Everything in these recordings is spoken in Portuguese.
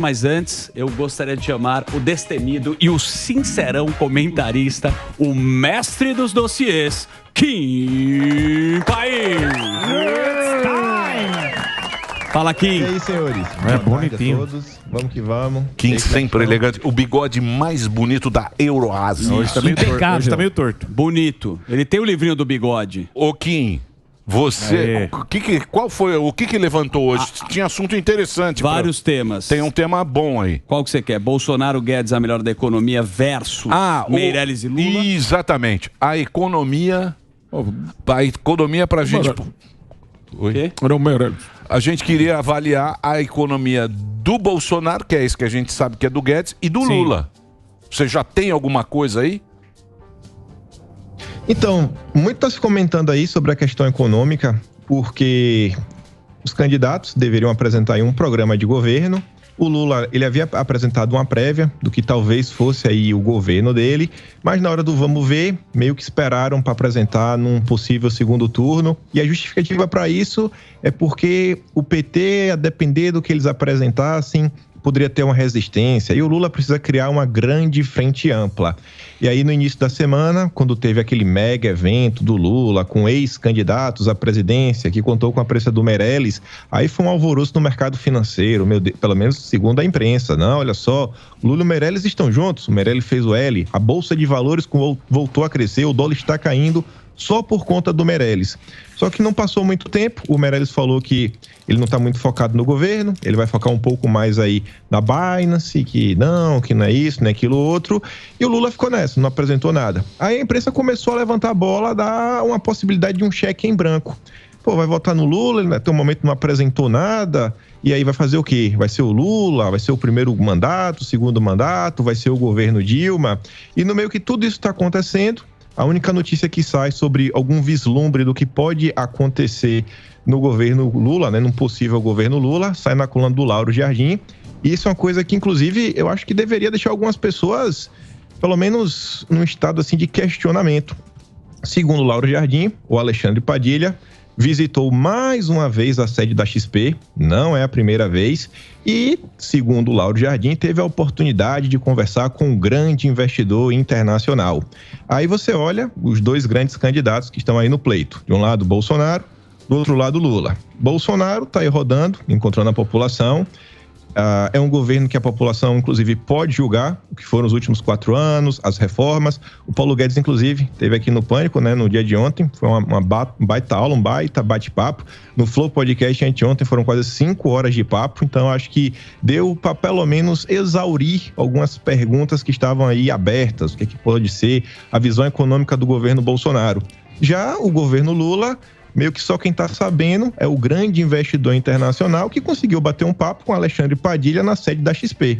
Mas antes, eu gostaria de chamar o destemido e o sincerão comentarista, o mestre dos dossiês, Kim Paim. Fala, Kim. E aí, senhores? É bonitinho. Boa tarde a todos. Vamos que vamos. Kim sempre elegante. O bigode mais bonito da Euroásia. Hoje tá meio torto. Hoje tá meio torto. Bonito. Ele tem o livrinho do bigode. Ô, Kim, você... O que levantou hoje? Tinha assunto interessante. Vários temas. Tem um tema bom aí. Qual que você quer? Bolsonaro, Guedes, a melhor da economia versus Meirelles e Lula? Exatamente. A economia pra gente... Oi? A gente queria avaliar a economia do Bolsonaro, que é isso que a gente sabe que é do Guedes, e do Lula. Você já tem alguma coisa aí? Então, muito está se comentando aí sobre a questão econômica, porque os candidatos deveriam apresentar aí um programa de governo. O Lula, ele havia apresentado uma prévia do que talvez fosse aí o governo dele, mas na hora do vamos ver, meio que esperaram para apresentar num possível segundo turno. E a justificativa para isso é porque o PT, a depender do que eles apresentassem, poderia ter uma resistência, e o Lula precisa criar uma grande frente ampla. E aí, no início da semana, quando teve aquele mega evento do Lula, com ex-candidatos à presidência, que contou com a presença do Meirelles, aí foi um alvoroço no mercado financeiro, pelo menos segundo a imprensa. Não, olha só, Lula e Meirelles estão juntos, o Meirelles fez o L, a Bolsa de Valores voltou a crescer, o dólar está caindo, só por conta do Meirelles. Só que não passou muito tempo, o Meirelles falou que ele não está muito focado no governo, ele vai focar um pouco mais aí na Binance, que não é isso, não é aquilo outro, e o Lula ficou nessa, não apresentou nada. Aí a imprensa começou a levantar a bola, dar uma possibilidade de um cheque em branco. Pô, vai votar no Lula, ele até o momento não apresentou nada, e aí vai fazer o quê? Vai ser o Lula, vai ser o primeiro mandato, o segundo mandato, vai ser o governo Dilma, e no meio que tudo isso está acontecendo, a única notícia que sai sobre algum vislumbre do que pode acontecer no governo Lula, né, num possível governo Lula, sai na coluna do Lauro Jardim. E isso é uma coisa que, inclusive, eu acho que deveria deixar algumas pessoas, pelo menos, num estado assim de questionamento. Segundo o Lauro Jardim, o Alexandre Padilha visitou mais uma vez a sede da XP, não é a primeira vez, e, segundo o Lauro Jardim, teve a oportunidade de conversar com um grande investidor internacional. Aí você olha os dois grandes candidatos que estão aí no pleito. De um lado, Bolsonaro, do outro lado, Lula. Bolsonaro está aí rodando, encontrando a população. É um governo que a população, inclusive, pode julgar o que foram os últimos 4 anos, as reformas. O Paulo Guedes, inclusive, esteve aqui no Pânico, né, no dia de ontem. Foi uma baita aula, um baita bate-papo. No Flow Podcast, anteontem, foram quase 5 horas de papo. Então, acho que deu para, pelo menos, exaurir algumas perguntas que estavam aí abertas. O que pode ser a visão econômica do governo Bolsonaro. Já o governo Lula, meio que só quem está sabendo é o grande investidor internacional que conseguiu bater um papo com Alexandre Padilha na sede da XP.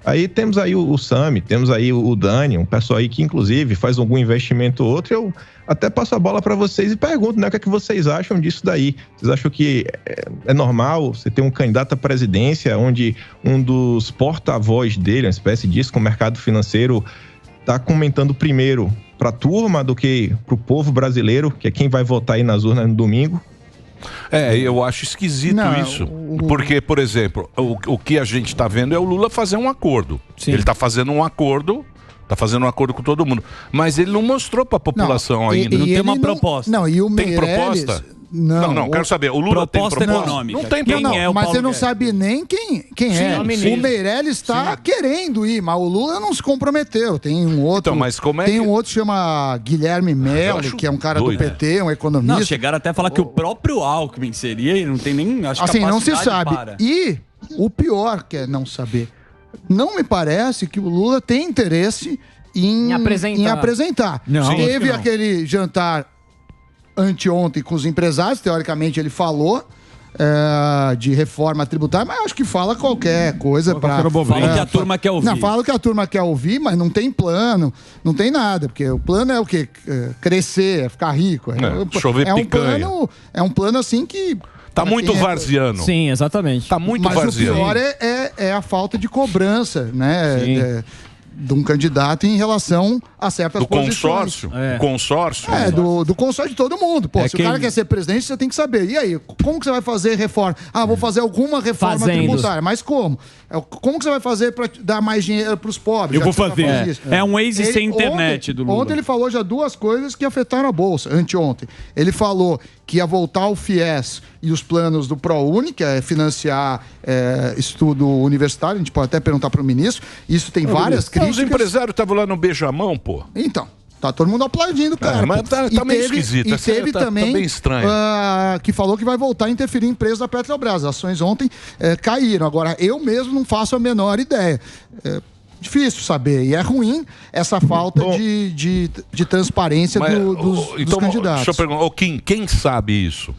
Aí temos aí o Sami, temos aí o Dani, um pessoal aí que inclusive faz algum investimento ou outro. Eu até passo a bola para vocês e pergunto, né, o que é que vocês acham disso daí? Vocês acham que é normal você ter um candidato à presidência onde um dos porta-voz dele, uma espécie disso, com o mercado financeiro, está comentando primeiro para a turma do que para o povo brasileiro, que é quem vai votar aí nas urnas no domingo? Eu acho esquisito isso. Porque, por exemplo, o que a gente está vendo é o Lula fazer um acordo. Sim. Ele está fazendo um acordo, com todo mundo. Mas ele não mostrou para a população ainda. Não tem uma proposta. Não, e o Meirelles... Tem proposta? Não, quero saber. O Lula tem proposta econômica. Não tem proposta. Mas você não sabe nem quem é. O Meirelles está querendo ir, mas o Lula não se comprometeu. Tem um outro. Então, mas como é tem um outro que chama Guilherme Melli, que é um cara do PT, um economista. Não, chegaram até a falar que o próprio Alckmin seria e não tem nem, acho, assim, não se sabe. Para. E o pior que é não saber. Não me parece que o Lula tem interesse em apresentar. Não, teve aquele jantar anteontem com os empresários, teoricamente ele falou de reforma tributária, mas acho que fala qualquer coisa para... Fala que a turma quer ouvir. Não, fala o que a turma quer ouvir, mas não tem plano, não tem nada, porque o plano é o quê? Crescer, é ficar rico. Chover picanha. É um plano assim que... Tá muito varziano. Sim, exatamente. Tá muito varziano. Mas o pior varziano. é a falta de cobrança, né? de um candidato em relação a certas posições. Consórcio? Consórcio? Do consórcio de todo mundo. Pô, se o cara quer ser presidente, você tem que saber. E aí, como que você vai fazer reforma? Vou fazer alguma reforma tributária. Mas como? Como que você vai fazer para dar mais dinheiro para os pobres? Eu vou fazer. É um Waze sem internet do Lula. Ontem ele falou já duas coisas que afetaram a Bolsa, anteontem. Ele falou que ia voltar o FIES e os planos do ProUni, que é financiar estudo universitário, a gente pode até perguntar para o ministro, isso tem várias críticas. Os empresários estavam lá no beijamão, pô. Então, tá todo mundo aplaudindo, cara. Mas tá meio esquisito. E teve também, tá bem estranho. Que falou que vai voltar a interferir em empresas da Petrobras. As ações ontem caíram. Agora, eu mesmo não faço a menor ideia. Difícil saber. E é ruim essa falta de transparência dos candidatos. Deixa eu perguntar, Kim, quem sabe isso?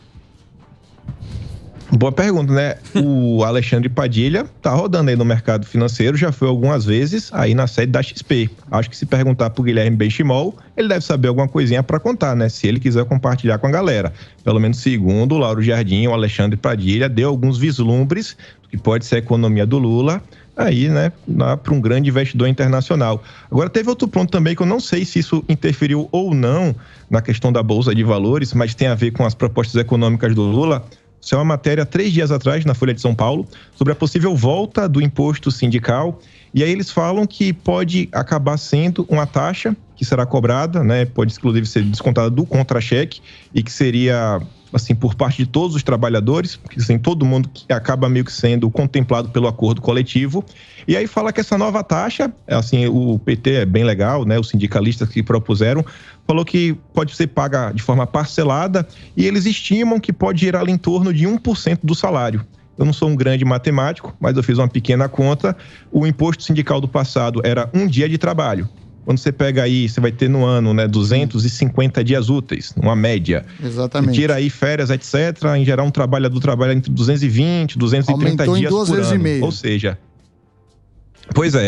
Boa pergunta, né? O Alexandre Padilha tá rodando aí no mercado financeiro, já foi algumas vezes aí na sede da XP. Acho que se perguntar pro Guilherme Benchimol, ele deve saber alguma coisinha para contar, né? Se ele quiser compartilhar com a galera. Pelo menos segundo o Lauro Jardim, o Alexandre Padilha deu alguns vislumbres do que pode ser a economia do Lula aí, né, para um grande investidor internacional. Agora, teve outro ponto também que eu não sei se isso interferiu ou não na questão da Bolsa de Valores, mas tem a ver com as propostas econômicas do Lula. Isso é uma matéria 3 dias atrás, na Folha de São Paulo, sobre a possível volta do imposto sindical. E aí eles falam que pode acabar sendo uma taxa que será cobrada, né, pode inclusive ser descontada do contra-cheque e que seria, assim, por parte de todos os trabalhadores, porque assim, todo mundo que acaba meio que sendo contemplado pelo acordo coletivo. E aí fala que essa nova taxa, assim, o PT é bem legal, né, os sindicalistas que propuseram, falou que pode ser paga de forma parcelada e eles estimam que pode girar em torno de 1% do salário. Eu não sou um grande matemático, mas eu fiz uma pequena conta. O imposto sindical do passado era 1 dia de trabalho. Quando você pega aí, você vai ter no ano, né, 250 dias úteis, uma média. Exatamente. Você tira aí férias, etc. Em geral, um trabalhador trabalha entre 220, 230 Aumentou dias em 2 por vezes ano. e meio.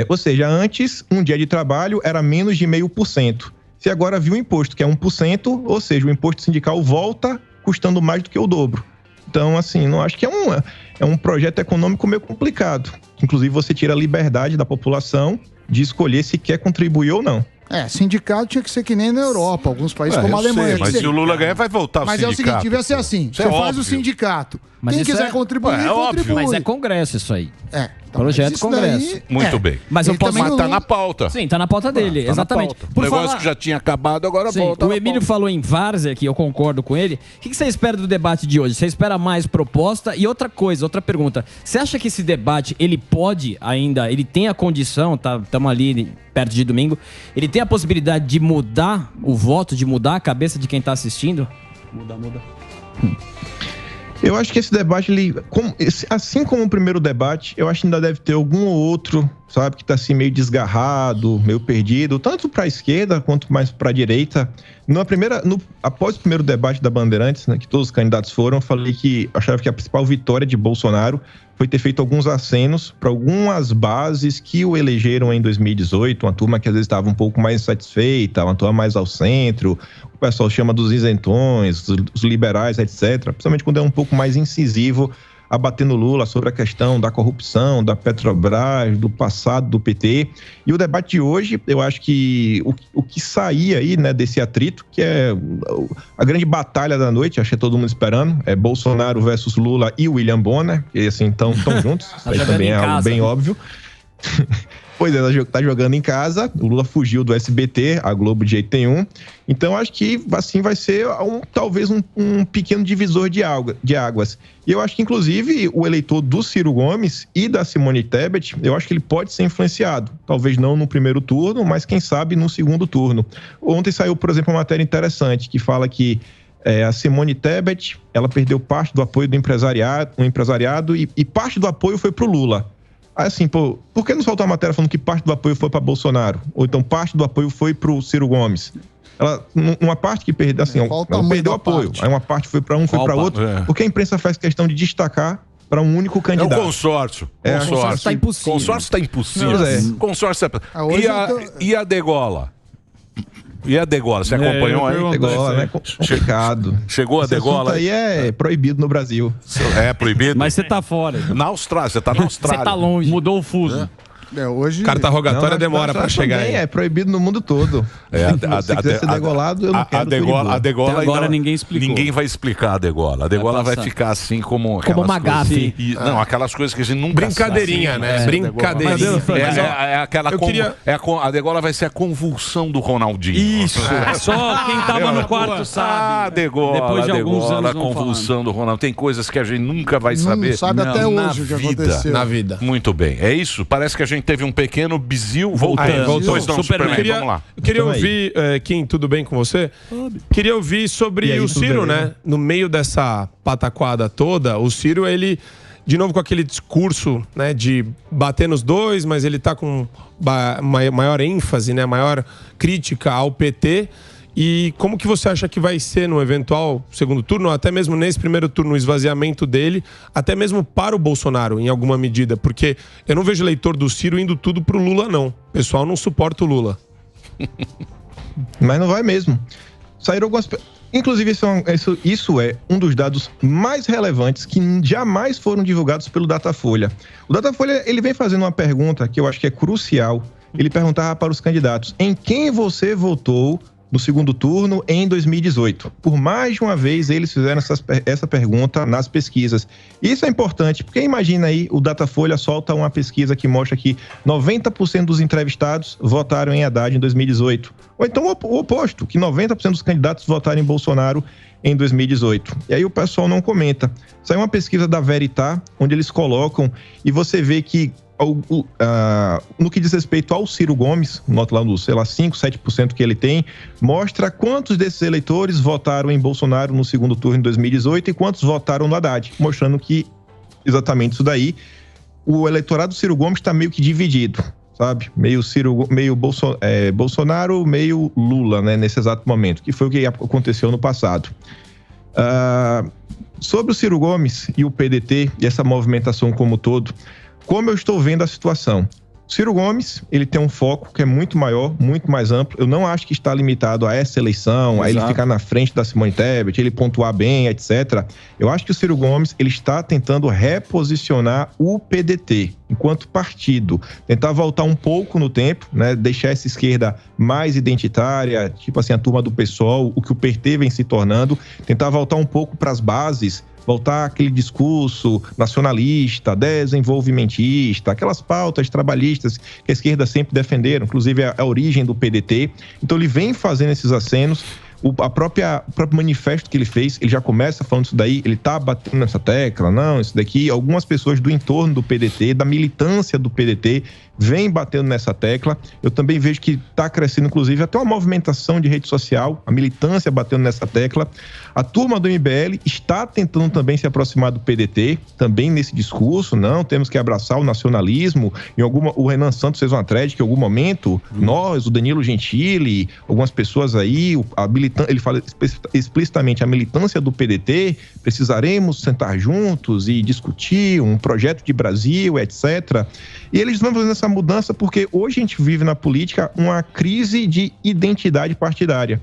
Ou seja, antes, um dia de trabalho era menos de 0,5%. Se agora viu o imposto, que é 1%, ou seja, o imposto sindical volta custando mais do que o dobro. Então, assim, não acho que é um projeto econômico meio complicado. Inclusive, você tira a liberdade da população de escolher se quer contribuir ou não. Sindicato tinha que ser que nem na Europa, alguns países como a Alemanha. Mas se o Lula ganhar, vai voltar o sindicato. Mas é o seguinte, devia ser assim, você faz o sindicato. Quem quiser contribuir, contribui. Mas é congresso isso aí. Então, projeto Congresso. Muito bem. Mas eu posso matar na pauta. Sim, tá na pauta dele, exatamente. O negócio que já tinha acabado, agora volta. O Emílio falou em várzea, que eu concordo com ele. O que você espera do debate de hoje? Você espera mais proposta? E outra coisa, outra pergunta. Você acha que esse debate, ele pode ainda, ele tem a condição, estamos ali perto de domingo, ele tem a possibilidade de mudar o voto, de mudar a cabeça de quem está assistindo? Muda. Eu acho que esse debate, assim como o primeiro debate, eu acho que ainda deve ter algum ou outro, sabe, que está assim meio desgarrado, meio perdido, tanto para a esquerda quanto mais para a direita. Após o primeiro debate da Bandeirantes, né, que todos os candidatos foram, eu falei que achava que a principal vitória de Bolsonaro foi ter feito alguns acenos para algumas bases que o elegeram em 2018, uma turma que às vezes estava um pouco mais insatisfeita, uma turma mais ao centro, o pessoal chama dos isentões, os liberais, etc. Principalmente quando é um pouco mais incisivo a bater no Lula sobre a questão da corrupção, da Petrobras, do passado do PT. E o debate de hoje, eu acho que o que sair aí, né, desse atrito, que é a grande batalha da noite, acho que é todo mundo esperando, é Bolsonaro versus Lula e William Bonner, que assim, estão juntos, isso aí também é algo bem óbvio. Pois é, tá jogando em casa, o Lula fugiu do SBT, a Globo de jeito nenhum. Então, acho que assim vai ser talvez um pequeno divisor de águas. E eu acho que, inclusive, o eleitor do Ciro Gomes e da Simone Tebet, eu acho que ele pode ser influenciado. Talvez não no primeiro turno, mas quem sabe no segundo turno. Ontem saiu, por exemplo, uma matéria interessante que fala que a Simone Tebet, ela perdeu parte do apoio do empresariado e parte do apoio foi pro Lula. Assim, por que não soltou a matéria falando que parte do apoio foi para Bolsonaro? Ou então parte do apoio foi para o Ciro Gomes? Uma parte que perdeu, assim, ela perdeu apoio. Aí uma parte foi para um, foi para outro. Porque a imprensa faz questão de destacar para um único candidato. É o consórcio. O consórcio está impossível. Consórcio está impossível. Consórcio E a degola? E a degola? Você acompanhou aí? Degola, né? Complicado. Chegou a degola? Isso aí é proibido no Brasil. É proibido? Mas você tá fora. Na Austrália, você tá na Austrália. Você tá longe. Mudou o fuso. Hoje... Carta rogatória demora pra chegar aí. É proibido no mundo todo. Se quiser ser degolado, eu não quero. A degola agora ainda, ninguém explicou. Ninguém vai explicar a degola. A degola vai ficar assim como uma gafe. Não, aquelas coisas que a gente nunca Brincadeirinha, sabe, né? Brincadeirinha. A degola vai ser a convulsão do Ronaldinho. Isso. Só quem tava no quarto sabe. A degola, Depois de alguns anos a convulsão do Ronaldinho. Tem coisas que a gente nunca vai saber. Não sabe até hoje o que aconteceu. Na vida. Muito bem. É isso? Parece que a gente teve um pequeno bizil. Voltou. Vamos lá. Eu queria ouvir, Kim, tudo bem com você? Queria ouvir sobre o Ciro, né? No meio dessa pataquada toda, o Ciro, ele, de novo com aquele discurso, né, de bater nos dois, mas ele tá com maior ênfase, né, maior crítica ao PT. E como que você acha que vai ser no eventual segundo turno, ou até mesmo nesse primeiro turno, o esvaziamento dele, até mesmo para o Bolsonaro, em alguma medida? Porque eu não vejo eleitor do Ciro indo tudo pro Lula, não. O pessoal não suporta o Lula. Mas não vai mesmo. Saíram algumas... Inclusive, isso é um dos dados mais relevantes que jamais foram divulgados pelo Datafolha. O Datafolha, ele vem fazendo uma pergunta que eu acho que é crucial. Ele perguntava para os candidatos: em quem você votou no segundo turno em 2018. Por mais de uma vez, eles fizeram essa pergunta nas pesquisas. Isso é importante, porque imagina aí, o Datafolha solta uma pesquisa que mostra que 90% dos entrevistados votaram em Haddad em 2018. Ou então o oposto, que 90% dos candidatos votaram em Bolsonaro em 2018. E aí o pessoal não comenta. Saiu uma pesquisa da Veritá, onde eles colocam, e você vê que no que diz respeito ao Ciro Gomes, nota lá no, 5, 7% que ele tem, mostra quantos desses eleitores votaram em Bolsonaro no segundo turno em 2018 e quantos votaram no Haddad, mostrando que exatamente isso daí, o eleitorado do Ciro Gomes está meio que dividido, sabe? Meio Bolsonaro, meio Lula, né, nesse exato momento, que foi o que aconteceu no passado. Sobre o Ciro Gomes e o PDT e essa movimentação como um todo, como eu estou vendo a situação? Ciro Gomes, ele tem um foco que é muito maior, muito mais amplo. Eu não acho que está limitado a essa eleição, a ele ficar na frente da Simone Tebet, ele pontuar bem, etc. Eu acho que o Ciro Gomes, ele está tentando reposicionar o PDT enquanto partido. Tentar voltar um pouco no tempo, né? Deixar essa esquerda mais identitária, tipo assim, a turma do PSOL, o que o PT vem se tornando. Tentar voltar um pouco para as bases, voltar aquele discurso nacionalista, desenvolvimentista, aquelas pautas trabalhistas que a esquerda sempre defenderam, inclusive a origem do PDT. Então ele vem fazendo esses acenos. O próprio manifesto que ele fez, ele já começa falando isso daí, ele tá batendo nessa tecla, não, isso daqui, algumas pessoas do entorno do PDT, da militância do PDT, vem batendo nessa tecla. Eu também vejo que está crescendo, inclusive, até uma movimentação de rede social, a militância batendo nessa tecla. A turma do MBL está tentando também se aproximar do PDT, também nesse discurso, não, temos que abraçar o nacionalismo. O Renan Santos fez uma thread que em algum momento, nós, o Danilo Gentili, algumas pessoas aí, ele fala explicitamente a militância do PDT, precisaremos sentar juntos e discutir um projeto de Brasil, etc. E eles vão fazendo essa mudança porque hoje a gente vive na política uma crise de identidade partidária.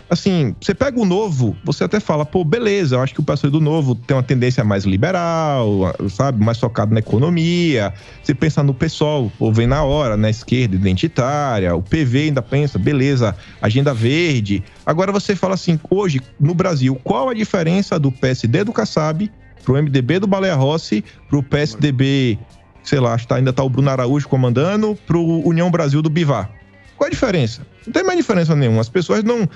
Assim, você pega o Novo, você até fala, pô, beleza, eu acho que o pessoal do Novo tem uma tendência mais liberal, sabe, mais focado na economia. Você pensa no PSOL, ou vem na hora, na esquerda identitária, o PV ainda pensa, beleza, agenda verde. Agora você fala assim, hoje, no Brasil, qual a diferença do PSD do Kassab pro MDB do Baleia Rossi, pro PSDB, sei lá, ainda tá o Bruno Araújo comandando, pro União Brasil do Bivar? Qual a diferença? Não tem mais diferença nenhuma. As pessoas não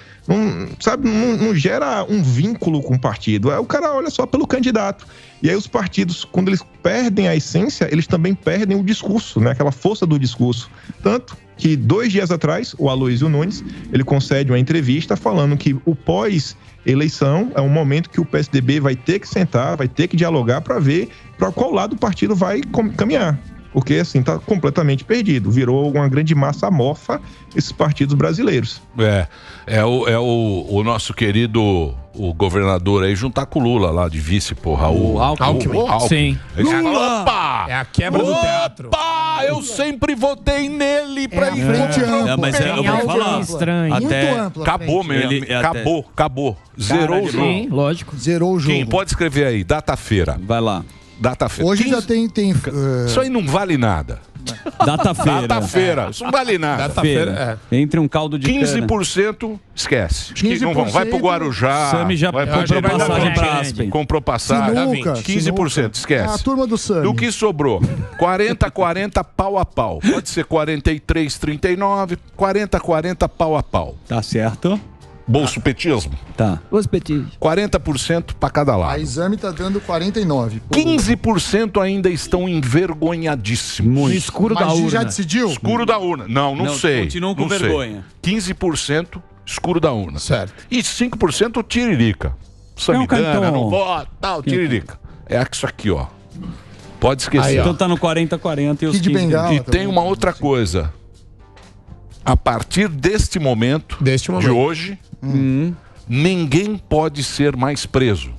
gera um vínculo com o partido. O cara olha só pelo candidato. E aí os partidos, quando eles perdem a essência, eles também perdem o discurso, né? Aquela força do discurso. Tanto que 2 dias atrás, o Aloysio Nunes, ele concede uma entrevista falando que o pós-eleição é um momento que o PSDB vai ter que sentar, vai ter que dialogar para ver para qual lado o partido vai caminhar. Porque, assim, tá completamente perdido. Virou uma grande massa amorfa esses partidos brasileiros. O nosso querido o governador aí juntar com o Lula lá de vice, porra. O Alckmin. Sim. Lula! Opa! É a quebra do teatro. Opa! Eu sempre votei nele pra ir ampla. Mas eu vou falar. Estranho. Até Muito ampla. Acabou, meu. Acabou. Zerou o jogo. Sim, lógico. Zerou o jogo. Quem pode escrever aí? Data-feira. Vai lá. Data-feira. Hoje já tem Isso aí não vale nada. Data-feira. Data-feira. Isso não vale nada. Data-feira. Entre um caldo de 15% esquece. 15% Não vão. Vai pro Guarujá. Sami já comprou passagem pra Aspen. Comprou passagem. Sinuca, 15%, esquece. É a turma do Sami. Do que sobrou? 40-40 pau a pau. Pode ser 43-39, 40-40 pau a pau. Tá certo. Bolso-petismo? Tá. Bolso-petismo. 40% para cada lado. A Exame tá dando 49. 15% ainda estão envergonhadíssimos. No escuro da urna. Mas já decidiu? Escuro da urna. Não sei. Continuam com não sei. vergonha. 15% escuro da urna. Certo. E 5% tiririca. Samidana, não vota, tal, tiririca. É isso aqui, ó. Pode esquecer. Aí, então tá no 40-40 e os 15. E tem uma outra coisa. A partir deste momento, de hoje, ninguém pode ser mais preso.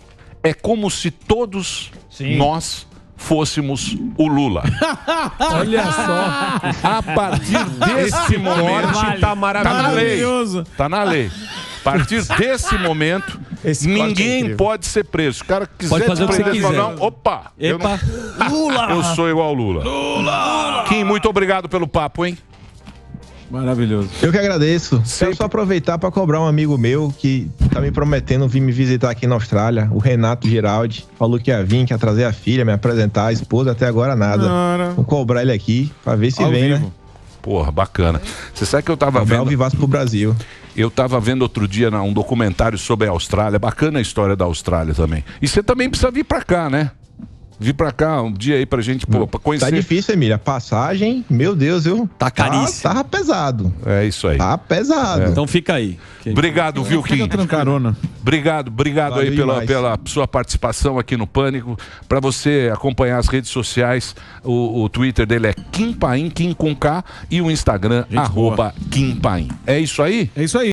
É como se todos nós fôssemos o Lula. Olha só. A partir desse momento, tá maravilhoso. Tá na lei. A partir desse momento, ninguém pode ser preso. Se o cara quiser pode fazer o que você prender, quiser. não, opa, Lula! eu sou igual ao Lula. Kim, muito obrigado pelo papo, hein? Maravilhoso. Eu que agradeço. Quero só aproveitar para cobrar um amigo meu que tá me prometendo vir me visitar aqui na Austrália, o Renato Giraldi. Falou que ia vir, que ia trazer a filha, me apresentar, a esposa, até agora nada. Vou cobrar ele aqui para ver se Ao vem, vivo. né? Porra, bacana. Você sabe que eu tava Cobrar vendo... o Vivaço pro Brasil. Eu tava vendo outro dia um documentário sobre a Austrália. Bacana a história da Austrália também. E você também precisa vir pra cá, né? Vir pra cá um dia aí pra gente, pô, pra conhecer. Tá difícil, Emília. Passagem, meu Deus, viu? Tá caríssimo. Tava pesado. É isso aí. Tá pesado. Então fica aí. Obrigado, viu, Kim? Carona. Obrigado Valeu aí demais. pela sua participação aqui no Pânico. Para você acompanhar as redes sociais, o Twitter dele é Kim Paim, Kim com K, e o Instagram, @Kim Paim. É isso aí? É isso aí.